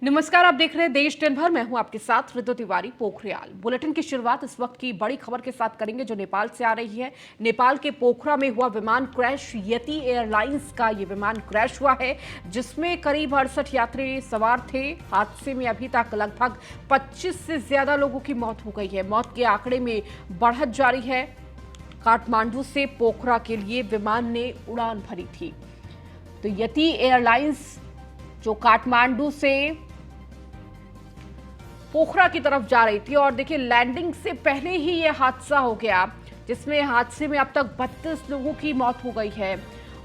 नमस्कार, आप देख रहे हैं देश दिन भर। मैं हूं आपके साथ ऋतु तिवारी। पोखरियाल बुलेटिन की शुरुआत इस वक्त की बड़ी खबर के साथ करेंगे जो नेपाल से आ रही है। नेपाल के पोखरा में हुआ विमान क्रैश। यति एयरलाइंस का ये विमान क्रैश हुआ है जिसमें करीब 68 यात्री सवार थे। हादसे में अभी तक लगभग 25 से ज्यादा लोगों की मौत हो गई है। मौत के आंकड़े में बढ़त जारी है। काठमांडू से पोखरा के लिए विमान ने उड़ान भरी थी। तो यति एयरलाइंस जो काठमांडू से पोखरा की तरफ जा रही थी और देखिए लैंडिंग से पहले ही यह हादसा हो गया जिसमें हादसे में अब तक 32 लोगों की मौत हो गई है।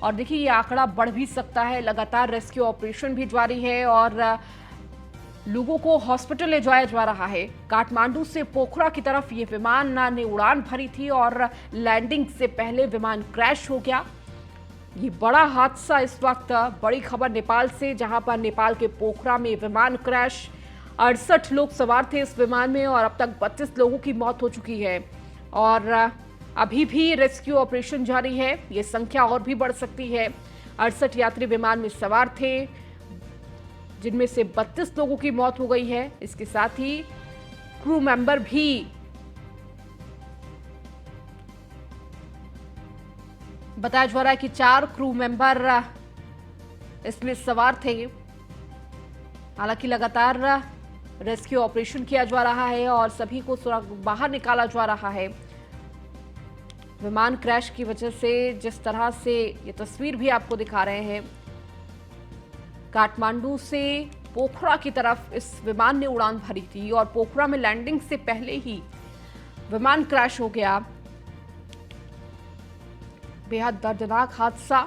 और देखिए ये आंकड़ा बढ़ भी सकता है। लगातार रेस्क्यू ऑपरेशन भी जारी है और लोगों को हॉस्पिटल ले जाया जा रहा है। काठमांडू से पोखरा की तरफ ये विमान ने उड़ान भरी थी और लैंडिंग से पहले विमान क्रैश हो गया। ये बड़ा हादसा इस वक्त बड़ी खबर नेपाल से, जहां पर नेपाल के पोखरा में विमान क्रैश। 68 लोग सवार थे इस विमान में और अब तक 32 लोगों की मौत हो चुकी है और अभी भी रेस्क्यू ऑपरेशन जारी है। ये संख्या और भी बढ़ सकती है। 68 यात्री विमान में सवार थे जिनमें से 32 लोगों की मौत हो गई है। इसके साथ ही क्रू मेंबर भी बताया जा रहा है कि 4 क्रू मेंबर इसमें सवार थे। हालांकि लगातार रेस्क्यू ऑपरेशन किया जा रहा है और सभी को बाहर निकाला जा रहा है। विमान क्रैश की वजह से जिस तरह से ये तस्वीर भी आपको दिखा रहे हैं, काठमांडू से पोखरा की तरफ इस विमान ने उड़ान भरी थी और पोखरा में लैंडिंग से पहले ही विमान क्रैश हो गया। बेहद दर्दनाक हादसा।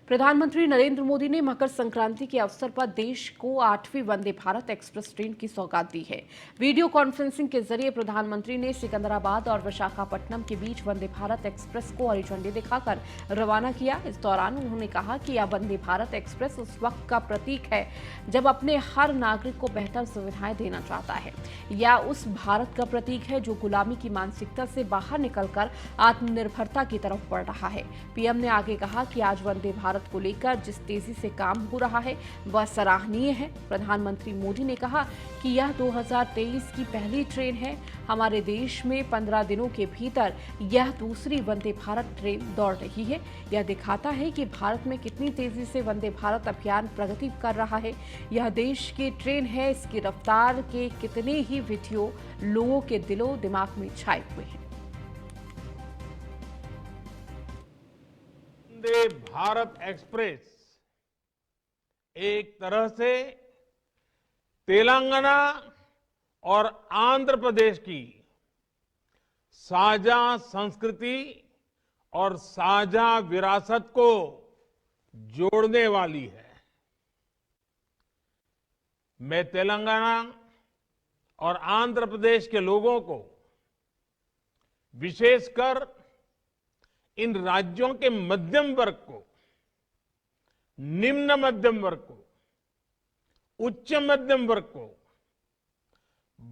प्रधानमंत्री नरेंद्र मोदी ने मकर संक्रांति के अवसर पर देश को 8वीं वंदे भारत एक्सप्रेस ट्रेन की सौगात दी है। वीडियो कॉन्फ्रेंसिंग के जरिए प्रधानमंत्री ने सिकंदराबाद और विशाखापट्टनम के बीच वंदे भारत एक्सप्रेस को हरी झंडी दिखाकर रवाना किया। इस दौरान उन्होंने कहा कि यह वंदे भारत एक्सप्रेस उस वक्त का प्रतीक है जब अपने हर नागरिक को बेहतर सुविधाएं देना चाहता है। यह उस भारत का प्रतीक है जो गुलामी की मानसिकता से बाहर निकलकर आत्मनिर्भरता की तरफ बढ़ रहा है। पीएम ने आगे कहा कि आज वंदे भारत को लेकर जिस तेजी से काम हो रहा है वह सराहनीय है। प्रधानमंत्री मोदी ने कहा कि यह 2023 की पहली ट्रेन है। हमारे देश में 15 दिनों के भीतर यह दूसरी वंदे भारत ट्रेन दौड़ रही है। यह दिखाता है कि भारत में कितनी तेजी से वंदे भारत अभियान प्रगति कर रहा है। यह देश की ट्रेन है। इसकी रफ्तार के कितने ही वीडियो लोगों के दिलो दिमाग में छाए हुए हैं। वंदे भारत एक्सप्रेस एक तरह से तेलंगाना और आंध्र प्रदेश की साझा संस्कृति और साझा विरासत को जोड़ने वाली है। मैं तेलंगाना और आंध्र प्रदेश के लोगों को, विशेषकर इन राज्यों के मध्यम वर्ग को, निम्न मध्यम वर्ग को, उच्च मध्यम वर्ग को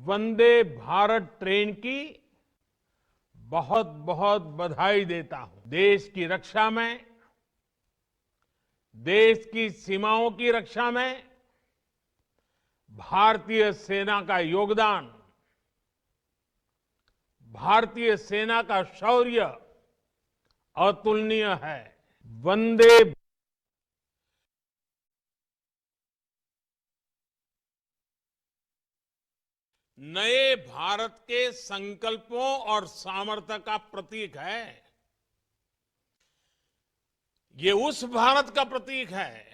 वंदे भारत ट्रेन की बहुत बहुत बधाई देता हूं। देश की रक्षा में, देश की सीमाओं की रक्षा में भारतीय सेना का योगदान, भारतीय सेना का शौर्य अतुलनीय है। वंदे नए भारत के संकल्पों और सामर्थ्य का प्रतीक है। ये उस भारत का प्रतीक है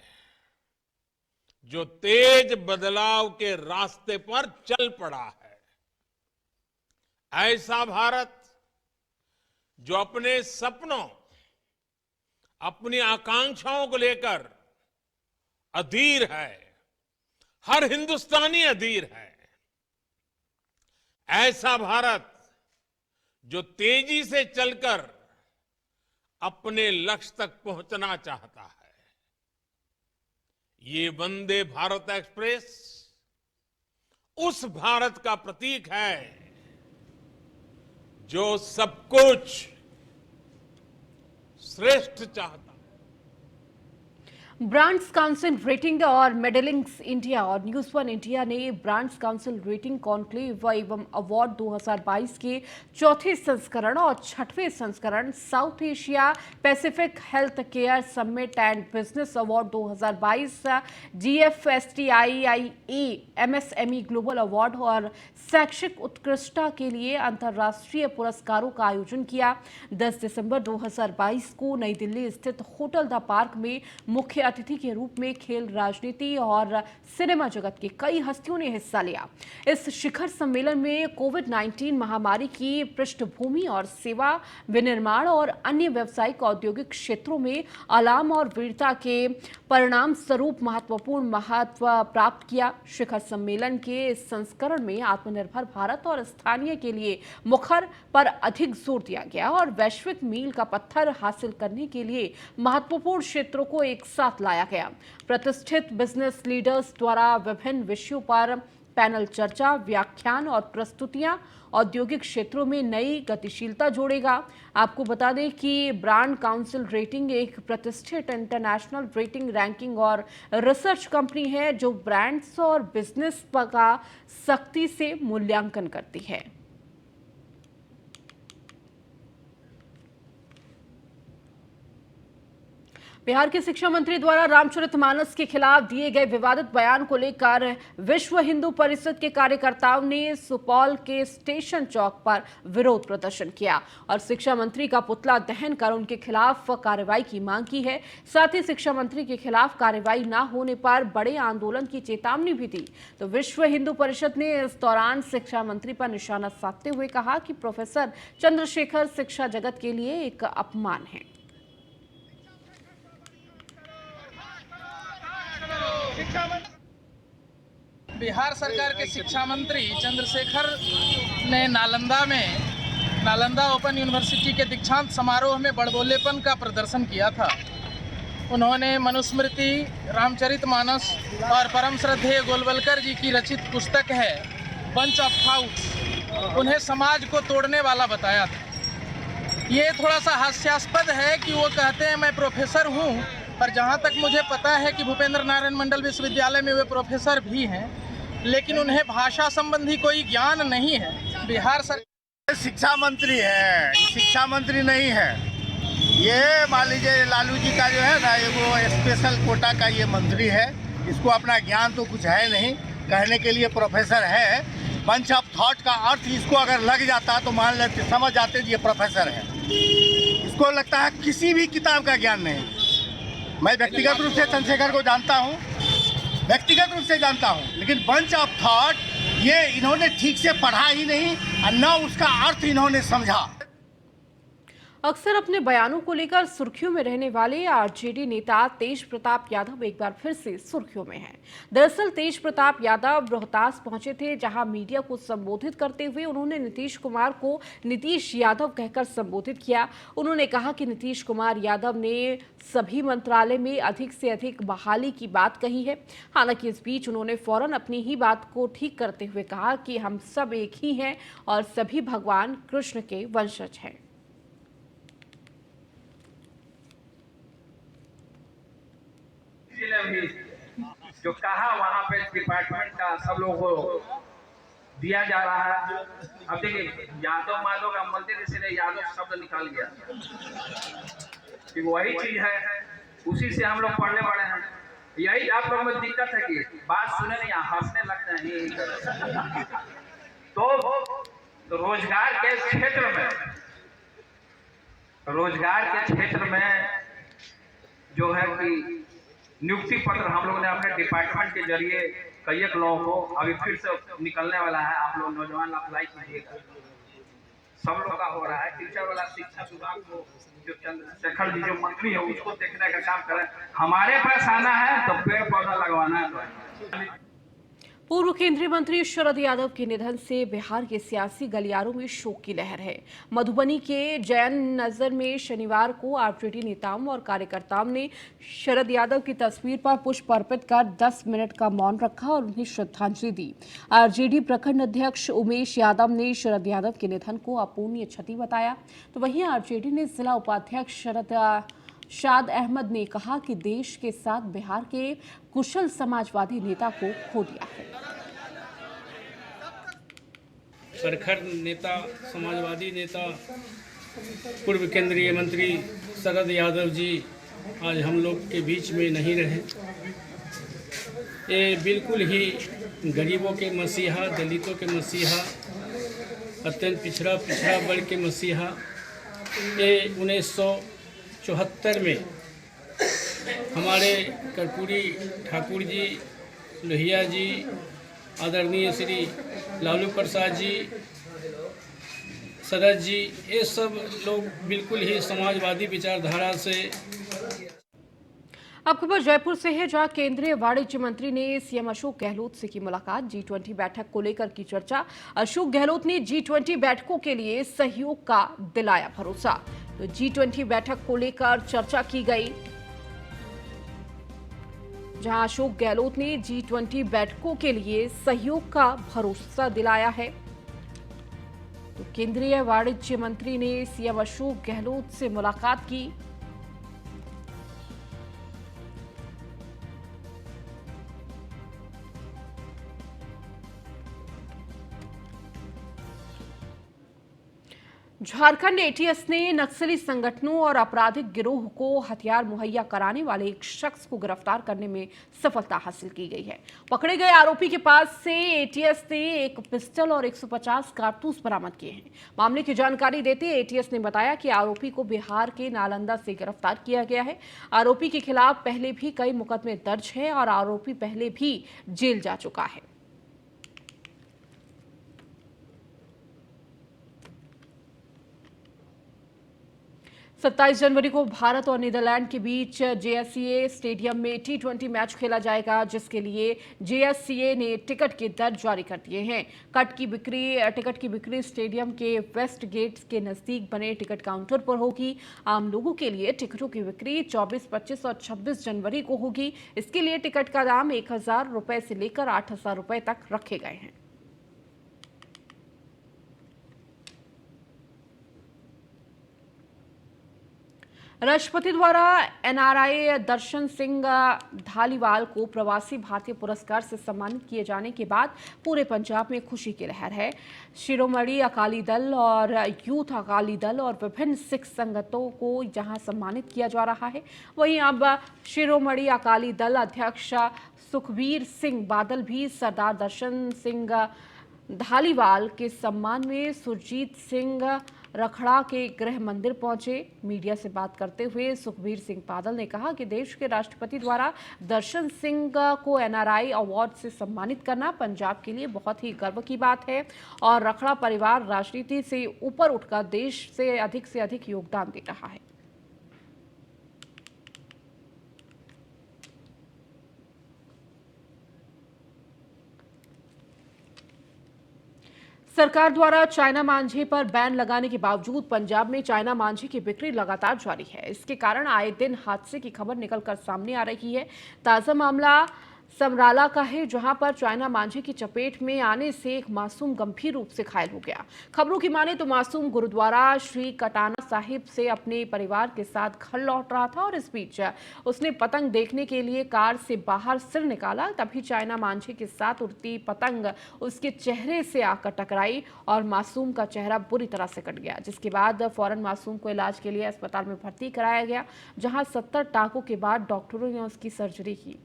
जो तेज बदलाव के रास्ते पर चल पड़ा है। ऐसा भारत जो अपने सपनों, अपनी आकांक्षाओं को लेकर अधीर है। हर हिंदुस्तानी अधीर है। ऐसा भारत जो तेजी से चलकर अपने लक्ष्य तक पहुंचना चाहता है। ये वंदे भारत एक्सप्रेस उस भारत का प्रतीक है जो सब कुछ श्रेष्ठ चाहता। ब्रांड्स काउंसिल रेटिंग और मेडलिंग्स इंडिया और न्यूज वन इंडिया ने ब्रांड्स काउंसिल रेटिंग कॉन्क्लेव एवं अवार्ड 2022 के चौथे संस्करण और छठवें संस्करण south Asia Pacific health care summit and business award 2022, GFSTIIA MSME global award और शैक्षिक उत्कृष्टता के लिए अंतर्राष्ट्रीय पुरस्कारों का आयोजन किया। 10 दिसंबर 2022 को नई दिल्ली स्थित होटल द पार्क में मुख्य अतिथि के रूप में खेल, राजनीति और सिनेमा जगत की कई हस्तियों ने हिस्सा लिया। इस शिखर सम्मेलन में कोविड-19 महामारी की पृष्ठभूमि और सेवा विनिर्माण और अन्य व्यावसायिक औद्योगिक क्षेत्रों में अलाम और वीरता के परिणाम स्वरूप महत्वपूर्ण महत्व प्राप्त किया। शिखर सम्मेलन के इस संस्करण में आत्मनिर्भर भारत और स्थानीय के लिए मुखर पर अधिक जोर दिया गया और वैश्विक मील का पत्थर हासिल करने के लिए महत्वपूर्ण क्षेत्रों को एक साथ लाया गया। प्रतिष्ठित बिजनेस लीडर्स द्वारा विभिन्न विषयों पर पैनल चर्चा, व्याख्यान और प्रस्तुतियां औद्योगिक क्षेत्रों में नई गतिशीलता जोड़ेगा। आपको बता दें कि ब्रांड काउंसिल रेटिंग एक प्रतिष्ठित इंटरनेशनल रेटिंग, रैंकिंग और रिसर्च कंपनी है जो ब्रांड्स और बिजनेस का सख्ती से मूल्यांकन करती है। बिहार के शिक्षा मंत्री द्वारा रामचरितमानस के खिलाफ दिए गए विवादित बयान को लेकर विश्व हिंदू परिषद के कार्यकर्ताओं ने सुपौल के स्टेशन चौक पर विरोध प्रदर्शन किया और शिक्षा मंत्री का पुतला दहन कर उनके खिलाफ कार्रवाई की मांग की है। साथ ही शिक्षा मंत्री के खिलाफ कार्रवाई न होने पर बड़े आंदोलन की चेतावनी भी दी। तो विश्व हिंदू परिषद ने इस दौरान शिक्षा मंत्री पर निशाना साधते हुए कहा कि प्रोफेसर चंद्रशेखर शिक्षा जगत के लिए एक अपमान है। बिहार सरकार के शिक्षा मंत्री चंद्रशेखर ने नालंदा ओपन यूनिवर्सिटी के दीक्षांत समारोह में बड़बोलेपन का प्रदर्शन किया था। उन्होंने मनुस्मृति, रामचरितमानस और परम श्रद्धेय गोलवलकर जी की रचित पुस्तक है बंच ऑफ थाउट्स, उन्हें समाज को तोड़ने वाला बताया था। ये थोड़ा सा हास्यास्पद है कि वो कहते हैं मैं प्रोफेसर हूँ, पर जहाँ तक मुझे पता है कि भूपेंद्र नारायण मंडल विश्वविद्यालय में वे प्रोफेसर भी हैं, लेकिन उन्हें भाषा संबंधी कोई ज्ञान नहीं है। बिहार सरकार शिक्षा मंत्री है, शिक्षा मंत्री नहीं है। ये मान लीजिए लालू जी का जो है ना, ये वो स्पेशल कोटा का ये मंत्री है। इसको अपना ज्ञान तो कुछ है नहीं, कहने के लिए प्रोफेसर है। बंच ऑफ थॉट का अर्थ इसको अगर लग जाता तो मान लेते, समझ जाते ये प्रोफेसर है। इसको लगता है किसी भी किताब का ज्ञान नहीं। मैं व्यक्तिगत रूप से चंद्रशेखर को जानता हूँ, व्यक्तिगत रूप से जानता हूँ, लेकिन बंच ऑफ थॉट ये इन्होंने ठीक से पढ़ा ही नहीं और न उसका अर्थ इन्होंने समझा। अक्सर अपने बयानों को लेकर सुर्खियों में रहने वाले आरजेडी नेता तेज प्रताप यादव एक बार फिर से सुर्खियों में हैं। दरअसल तेज प्रताप यादव रोहतास पहुंचे थे, जहां मीडिया को संबोधित करते हुए उन्होंने नीतीश कुमार को नीतीश यादव कहकर संबोधित किया। उन्होंने कहा कि नीतीश कुमार यादव ने सभी मंत्रालय में अधिक से अधिक बहाली की बात कही है। हालांकि इस बीच उन्होंने फौरन अपनी ही बात को ठीक करते हुए कहा कि हम सब एक ही हैं और सभी भगवान कृष्ण के वंशज हैं। भी जो कहा वहाँ पे डिपार्टमेंट का सब लोगों को दिया जा रहा है। अब देखिए यादव माधव का मंदिर, इसलिए यादव शब्द निकाल गया कि वही चीज है, उसी से हम लोग पढ़ने पड़े हैं। यही आप लोगों में दिक्कत है कि बात सुने नहीं, हंसने लगते हैं। तो रोजगार के क्षेत्र में जो है कि नियुक्ति पत्र हम लोगों ने अपने डिपार्टमेंट के जरिए कई एक लोगों को अभी फिर से निकलने वाला है। आप लोग नौजवान अप्लाई कीजिएगा, सब लोग का हो रहा है। टीचर वाला शिक्षा विभाग को जो चंद्रशेखर जी जो मंत्री है उसको देखने का काम करें। हमारे पास आना है तो पेड़ पौधा लगवाना है। पूर्व केंद्रीय मंत्री शरद यादव के निधन से बिहार के सियासी गलियारों में शोक की लहर है। मधुबनी के जैन नगर में शनिवार को आरजेडी नेताओं और कार्यकर्ताओं ने शरद यादव की तस्वीर पर पुष्प अर्पित कर 10 मिनट का मौन रखा और उन्हें श्रद्धांजलि दी। आरजेडी प्रखंड अध्यक्ष उमेश यादव ने शरद यादव के निधन को अपूर्णीय क्षति बताया। तो वहीं आरजेडी ने जिला उपाध्यक्ष शाद अहमद ने कहा कि देश के साथ बिहार के कुशल समाजवादी नेता को खो दिया है। प्रखर नेता, समाजवादी नेता, पूर्व केंद्रीय मंत्री शरद यादव जी आज हम लोग के बीच में नहीं रहे। ये बिल्कुल ही गरीबों के मसीहा, दलितों के मसीहा, अत्यंत पिछड़ा वर्ग के मसीहा। ये 1974 में हमारे कर्पूरी ठाकुर जी, लोहिया जी, आदरणीय श्री लालू प्रसाद जी, शरद जी, ये सब लोग बिल्कुल ही समाजवादी विचारधारा से। अब खबर जयपुर से है, जहां केंद्रीय वाणिज्य मंत्री ने सीएम अशोक गहलोत से की मुलाकात। G20 बैठक को लेकर की चर्चा। अशोक गहलोत ने G20 बैठकों के लिए सहयोग का दिलाया भरोसा। तो G20 बैठक को लेकर चर्चा की गई, जहां अशोक गहलोत ने G20 बैठकों के लिए सहयोग का भरोसा दिलाया है। तो केंद्रीय वाणिज्य मंत्री ने सीएम अशोक गहलोत से मुलाकात की। झारखंड एटीएस ने नक्सली संगठनों और आपराधिक गिरोह को हथियार मुहैया कराने वाले एक शख्स को गिरफ्तार करने में सफलता हासिल की गई है। पकड़े गए आरोपी के पास से एटीएस ने एक पिस्टल और 150 कारतूस बरामद किए हैं। मामले की जानकारी देते एटीएस ने बताया कि आरोपी को बिहार के नालंदा से गिरफ्तार किया गया है। आरोपी के खिलाफ पहले भी कई मुकदमे दर्ज हैं और आरोपी पहले भी जेल जा चुका है। 27 जनवरी को भारत और नीदरलैंड के बीच जेएससीए स्टेडियम में T20 मैच खेला जाएगा, जिसके लिए जेएससीए ने टिकट के दर जारी कर दिए हैं। टिकट की बिक्री स्टेडियम के वेस्ट गेट के नजदीक बने टिकट काउंटर पर होगी। आम लोगों के लिए टिकटों की बिक्री 24, 25 और 26 जनवरी को होगी। इसके लिए टिकट का दाम 1000 रुपए से लेकर 8000 रुपए तक रखे गए हैं। राष्ट्रपति द्वारा एनआरआई दर्शन सिंह धालीवाल को प्रवासी भारतीय पुरस्कार से सम्मानित किए जाने के बाद पूरे पंजाब में खुशी की लहर है। शिरोमणि अकाली दल और यूथ अकाली दल और विभिन्न सिख संगठनों को जहां सम्मानित किया जा रहा है, वहीं अब शिरोमणि अकाली दल अध्यक्ष सुखबीर सिंह बादल भी सरदार दर्शन सिंह धालीवाल के सम्मान में सुरजीत सिंह रखड़ा के गृह मंदिर पहुंचे। मीडिया से बात करते हुए सुखबीर सिंह बादल ने कहा कि देश के राष्ट्रपति द्वारा दर्शन सिंह को एनआरआई अवार्ड से सम्मानित करना पंजाब के लिए बहुत ही गर्व की बात है और रखड़ा परिवार राजनीति से ऊपर उठकर देश से अधिक योगदान दे रहा है। सरकार द्वारा चाइना मांझे पर बैन लगाने के बावजूद पंजाब में चाइना मांझे की बिक्री लगातार जारी है। इसके कारण आए दिन हादसे की खबर निकलकर सामने आ रही है। ताजा मामला समराला का है, जहां पर चाइना मांझे की चपेट में आने से एक मासूम गंभीर रूप से घायल हो गया। खबरों की माने तो मासूम गुरुद्वारा श्री कटाना साहिब से अपने परिवार के साथ घर लौट रहा था और इस बीच उसने पतंग देखने के लिए कार से बाहर सिर निकाला। तभी चाइना मांझे के साथ उड़ती पतंग उसके चेहरे से आकर टकराई और मासूम का चेहरा बुरी तरह से कट गया, जिसके बाद फौरन मासूम को इलाज के लिए अस्पताल में भर्ती कराया गया, जहां 70 टाँकों के बाद डॉक्टरों ने उसकी सर्जरी की।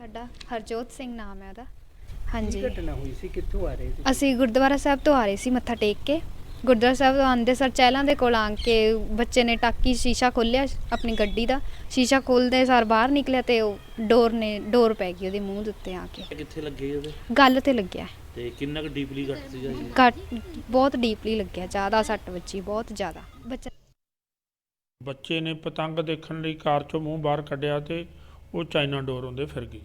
ਸਾਡਾ ਹਰਜੋਤ ਸਿੰਘ ਨਾਮ ਹੈ ਉਹਦਾ। ਹਾਂਜੀ, ਘਟਨਾ ਹੋਈ ਸੀ, ਕਿੱਥੋਂ ਆ ਰਹੇ ਸੀ? ਅਸੀਂ ਗੁਰਦੁਆਰਾ ਸਾਹਿਬ ਤੋਂ ਆ ਰਹੇ ਸੀ ਮੱਥਾ ਟੇਕ ਕੇ। ਗੁਰਦੁਆਰਾ ਸਾਹਿਬ ਤੋਂ ਆਉਂਦੇ ਸਰ ਚਹਿਲਾਂ ਦੇ ਕੋਲ ਆ ਕੇ ਬੱਚੇ ਨੇ ਟਾਕੀ ਸ਼ੀਸ਼ਾ ਖੋਲ੍ਹਿਆ ਆਪਣੀ ਗੱਡੀ ਦਾ। ਸ਼ੀਸ਼ਾ ਖੋਲ੍ਹਦੇ ਸਾਰ ਬਾਹਰ ਨਿਕਲਿਆ ਤੇ ਉਹ ਡੋਰ ਪੈ ਗਈ ਉਹਦੇ ਮੂੰਹ ਦੇ ਉੱਤੇ ਆ ਕੇ। ਕਿੱਥੇ ਲੱਗੇ ਉਹਦੇ? ਗੱਲ ਤੇ ਲੱਗਿਆ ਤੇ ਕਿੰਨਾ ਕੁ ਡੀਪਲੀ ਕੱਟ ਸੀਗਾ ਜੀ? ਕੱਟ ਬਹੁਤ ਡੀਪਲੀ ਲੱਗਿਆ, ਜ਼ਿਆਦਾ ਸੱਟ ਵੱਜੀ, ਬਹੁਤ ਜ਼ਿਆਦਾ। ਬੱਚੇ ਨੇ ਪਤੰਗ ਦੇਖਣ ਲਈ ਕਾਰ 'ਚੋਂ ਮੂੰਹ ਬਾਹਰ ਕੱਢਿਆ ਤੇ ਉਹ ਚਾਈਨਾ ਡੋਰ ਉਹਦੇ ਫਿਰ ਗਈ,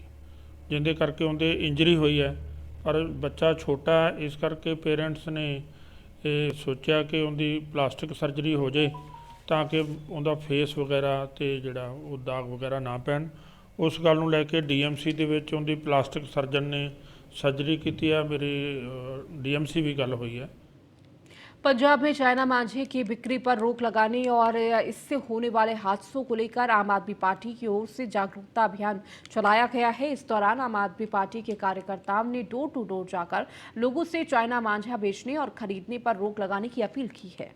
ਜਿਹਦੇ ਕਰਕੇ ਉਹਦੇ ਇੰਜਰੀ ਹੋਈ ਹੈ। ਪਰ ਬੱਚਾ ਛੋਟਾ ਹੈ, ਇਸ ਕਰਕੇ ਪੇਰੈਂਟਸ ਨੇ ਇਹ ਸੋਚਿਆ ਕਿ ਉਹਦੀ ਪਲਾਸਟਿਕ ਸਰਜਰੀ ਹੋ ਜਾਏ ਤਾਂ ਕਿ ਉਹਦਾ ਫੇਸ ਵਗੈਰਾ ਤੇ ਜਿਹੜਾ ਉਹ ਦਾਗ ਵਗੈਰਾ ਨਾ ਪੈਣ। ਉਸ ਗੱਲ ਨੂੰ ਲੈ ਕੇ ਡੀਐਮਸੀ ਦੇ ਵਿੱਚ ਉਹਦੀ ਪਲਾਸਟਿਕ ਸਰਜਨ ਨੇ ਸਰਜਰੀ ਕੀਤੀ ਹੈ। ਮੇਰੀ ਡੀਐਮਸੀ ਵੀ ਗੱਲ ਹੋਈ ਹੈ। पंजाब में चाइना मांझे की बिक्री पर रोक लगाने और इससे होने वाले हादसों को लेकर आम आदमी पार्टी की ओर से जागरूकता अभियान चलाया गया है। इस दौरान आम आदमी पार्टी के कार्यकर्ताओं ने डोर टू डोर जाकर लोगों से चाइना मांझा बेचने और खरीदने पर रोक लगाने की अपील की है।